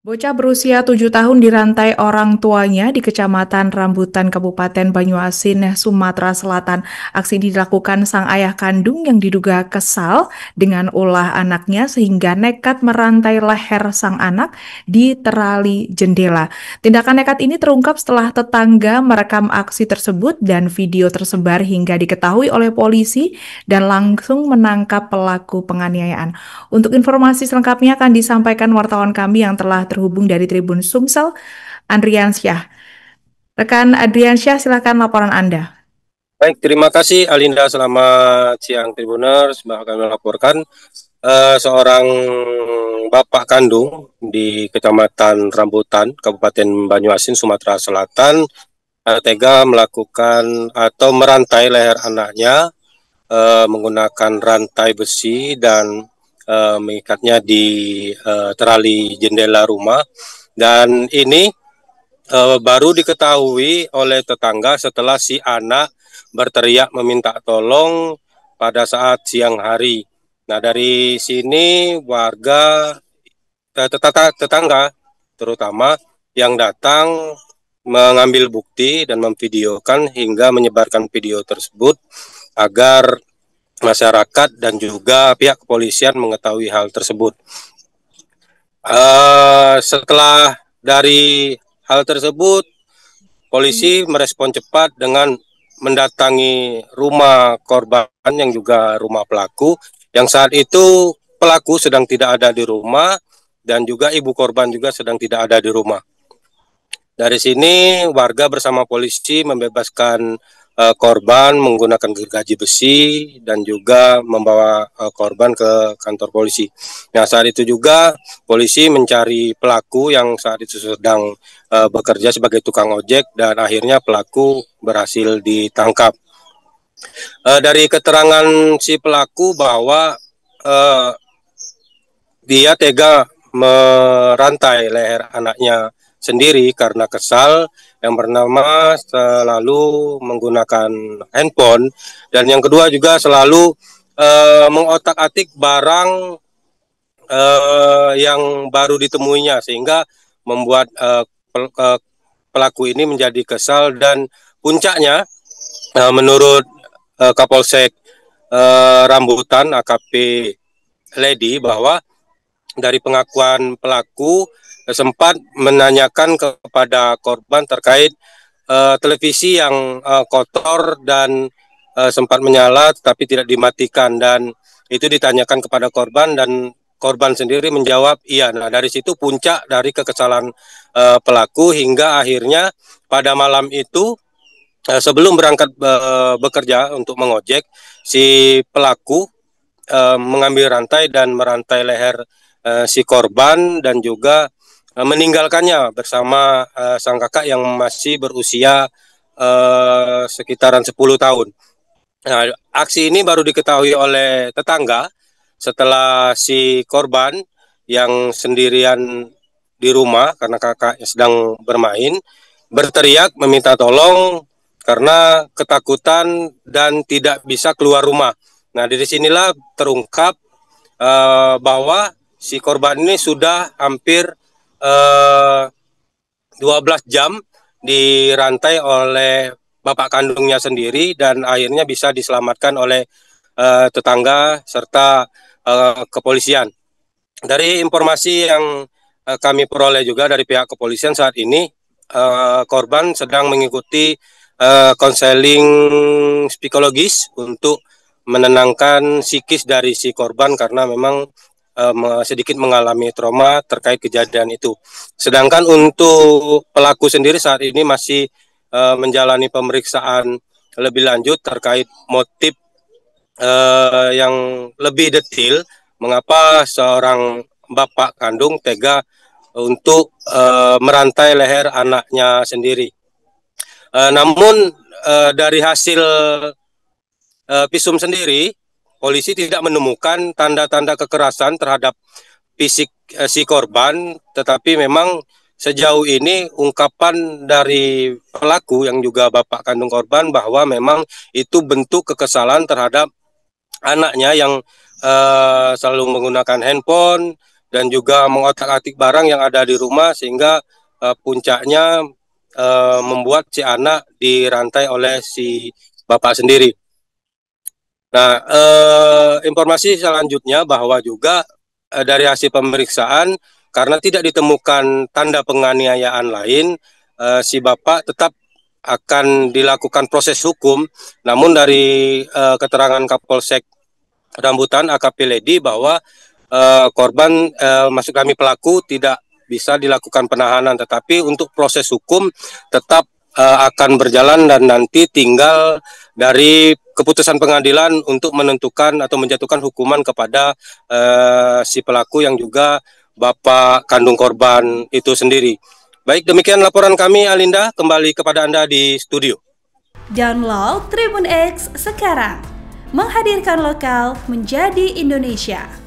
Bocah berusia 7 tahun dirantai orang tuanya di Kecamatan Rambutan, Kabupaten Banyuasin, Sumatera Selatan. Aksi ini dilakukan sang ayah kandung yang diduga kesal dengan ulah anaknya sehingga nekat merantai leher sang anak di terali jendela. Tindakan nekat ini terungkap setelah tetangga merekam aksi tersebut dan video tersebar hingga diketahui oleh polisi dan langsung menangkap pelaku penganiayaan. Untuk informasi selengkapnya akan disampaikan wartawan kami yang telah terhubung dari Tribun Sumsel, Andriansyah. Rekan Adriansyah, silakan laporan Anda. Baik, terima kasih Alinda. Selamat siang Tribuners. Kami melaporkan seorang bapak kandung di Kecamatan Rambutan, Kabupaten Banyuasin, Sumatera Selatan, tega melakukan atau merantai leher anaknya menggunakan rantai besi dan mengikatnya di terali jendela rumah. Dan ini baru diketahui oleh tetangga setelah si anak berteriak meminta tolong pada saat siang hari. Nah, dari sini warga tetangga terutama yang datang mengambil bukti dan memvideokan hingga menyebarkan video tersebut agar masyarakat dan juga pihak kepolisian mengetahui hal tersebut. Setelah dari hal tersebut, polisi merespon cepat dengan mendatangi rumah korban yang juga rumah pelaku, yang saat itu pelaku sedang tidak ada di rumah dan juga ibu korban juga sedang tidak ada di rumah. Dari sini warga bersama polisi membebaskan korban menggunakan gergaji besi dan juga membawa korban ke kantor polisi. Nah, saat itu juga polisi mencari pelaku yang saat itu sedang bekerja sebagai tukang ojek dan akhirnya pelaku berhasil ditangkap. Dari keterangan si pelaku bahwa dia tega merantai leher anaknya sendiri karena kesal, yang bernama selalu menggunakan handphone, dan yang kedua juga selalu mengotak-atik barang yang baru ditemuinya sehingga membuat pelaku ini menjadi kesal. Dan puncaknya menurut Kapolsek Rambutan AKP Lady bahwa dari pengakuan pelaku sempat menanyakan kepada korban terkait televisi yang kotor dan sempat menyala tetapi tidak dimatikan, dan itu ditanyakan kepada korban dan korban sendiri menjawab iya. Nah, dari situ puncak dari kekesalan pelaku hingga akhirnya pada malam itu sebelum berangkat bekerja untuk mengojek, si pelaku mengambil rantai dan merantai leher si korban dan juga meninggalkannya bersama sang kakak yang masih berusia sekitaran 10 tahun. Nah, aksi ini baru diketahui oleh tetangga setelah si korban yang sendirian di rumah karena kakaknya sedang bermain berteriak meminta tolong karena ketakutan dan tidak bisa keluar rumah. Nah, dari sinilah terungkap bahwa si korban ini sudah hampir 12 jam dirantai oleh bapak kandungnya sendiri dan akhirnya bisa diselamatkan oleh tetangga serta kepolisian. Dari informasi yang kami peroleh juga dari pihak kepolisian, saat ini korban sedang mengikuti konseling psikologis untuk menenangkan psikis dari si korban karena memang sedikit mengalami trauma terkait kejadian itu. Sedangkan untuk pelaku sendiri saat ini masih menjalani pemeriksaan lebih lanjut terkait motif yang lebih detail mengapa seorang bapak kandung tega untuk merantai leher anaknya sendiri. Namun dari hasil visum sendiri, polisi tidak menemukan tanda-tanda kekerasan terhadap fisik si korban, tetapi memang sejauh ini ungkapan dari pelaku yang juga bapak kandung korban bahwa memang itu bentuk kekesalan terhadap anaknya yang selalu menggunakan handphone dan juga mengotak-atik barang yang ada di rumah, sehingga puncaknya membuat si anak dirantai oleh si bapak sendiri. Nah, informasi selanjutnya bahwa juga dari hasil pemeriksaan, karena tidak ditemukan tanda penganiayaan lain, si bapak tetap akan dilakukan proses hukum. Namun dari keterangan Kapolsek Rambutan AKP Ledi bahwa korban, maksud kami pelaku, tidak bisa dilakukan penahanan, tetapi untuk proses hukum tetap akan berjalan dan nanti tinggal dari keputusan pengadilan untuk menentukan atau menjatuhkan hukuman kepada si pelaku yang juga bapak kandung korban itu sendiri. Baik, demikian laporan kami, Alinda. Kembali kepada Anda di studio. Download Tribun X sekarang, menghadirkan lokal menjadi Indonesia.